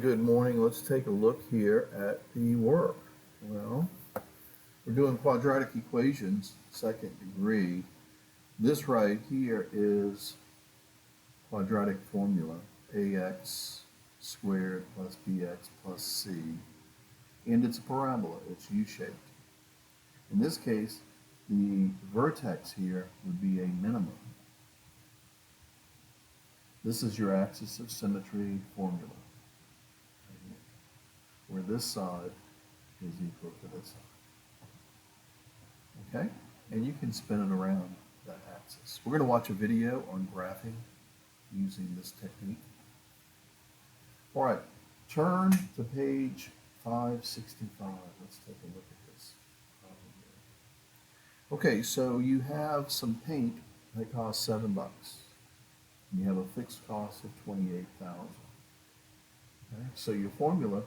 Good morning. Let's take a look here at the work. Well, we're doing quadratic equations, second degree. This right here is quadratic formula, ax squared plus bx plus c. And it's a parabola, it's U-shaped. In this case, the vertex here would be a minimum. This is your axis of symmetry formula, where this side is equal to this side. Okay? And you can spin it around that axis. We're going to watch a video on graphing using this technique. All right, turn to page 565. Let's take a look at this. Okay, so you have some paint that costs $7. You have a fixed cost of $28,000. Okay, so your formula,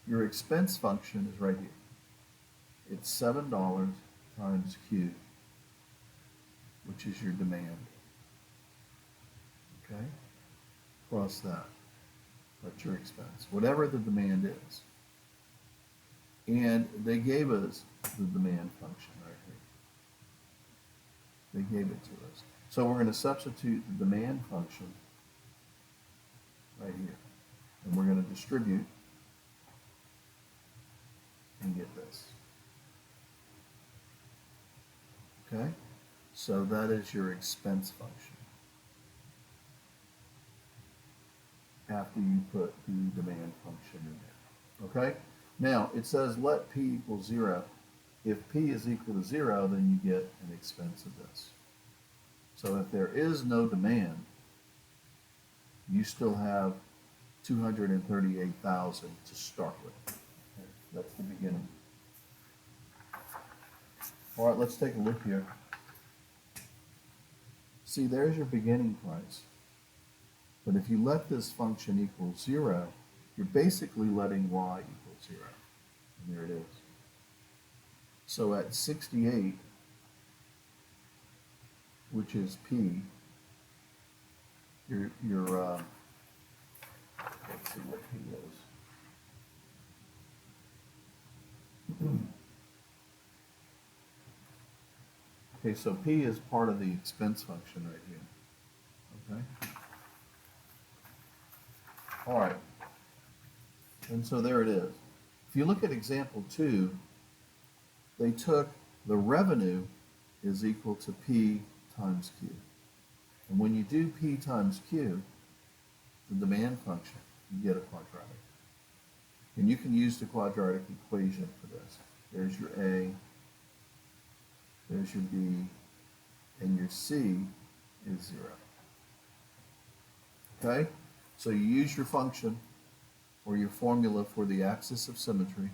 your expense function is right here. It's $7 times Q, which is your demand. Okay? Plus that. That's your expense. Whatever the demand is. And they gave us the demand function right here. They gave it to us. So we're going to substitute the demand function right here. And we're going to distribute and get this. Okay? So that is your expense function after you put the demand function in there. Okay? Now, it says let p equal 0. If p is equal to 0, then you get an expense of this. So if there is no demand, you still have $238,000 to start with. Okay, that's the beginning. All right, let's take a look here. See, there's your beginning price. But if you let this function equal 0, you're basically letting y equal 0. And there it is. So at 68, which is p, your let's see what p is. Okay, so p is part of the expense function right here. Okay. All right. And so there it is. If you look at example 2, they took the revenue is equal to P times Q. And when you do P times Q, the demand function, you get a quadratic. And you can use the quadratic equation for this. There's your A, there's your B, and your C is 0. Okay? So you use your function or your formula for the axis of symmetry,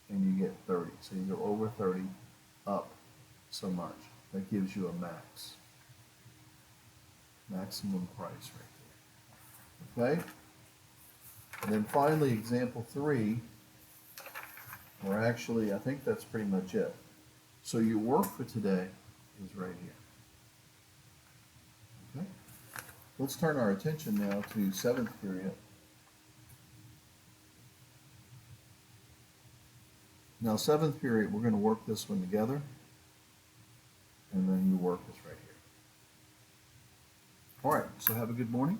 and you get 30. So you go over 30, up so much. That gives you a max. Maximum price right there. Okay? And then finally, example 3, or actually, I think that's pretty much it. So your work for today is right here. Okay? Let's turn our attention now to 7th period. Now, 7th period, we're going to work this one together, and then you work this right here. All right, so have a good morning.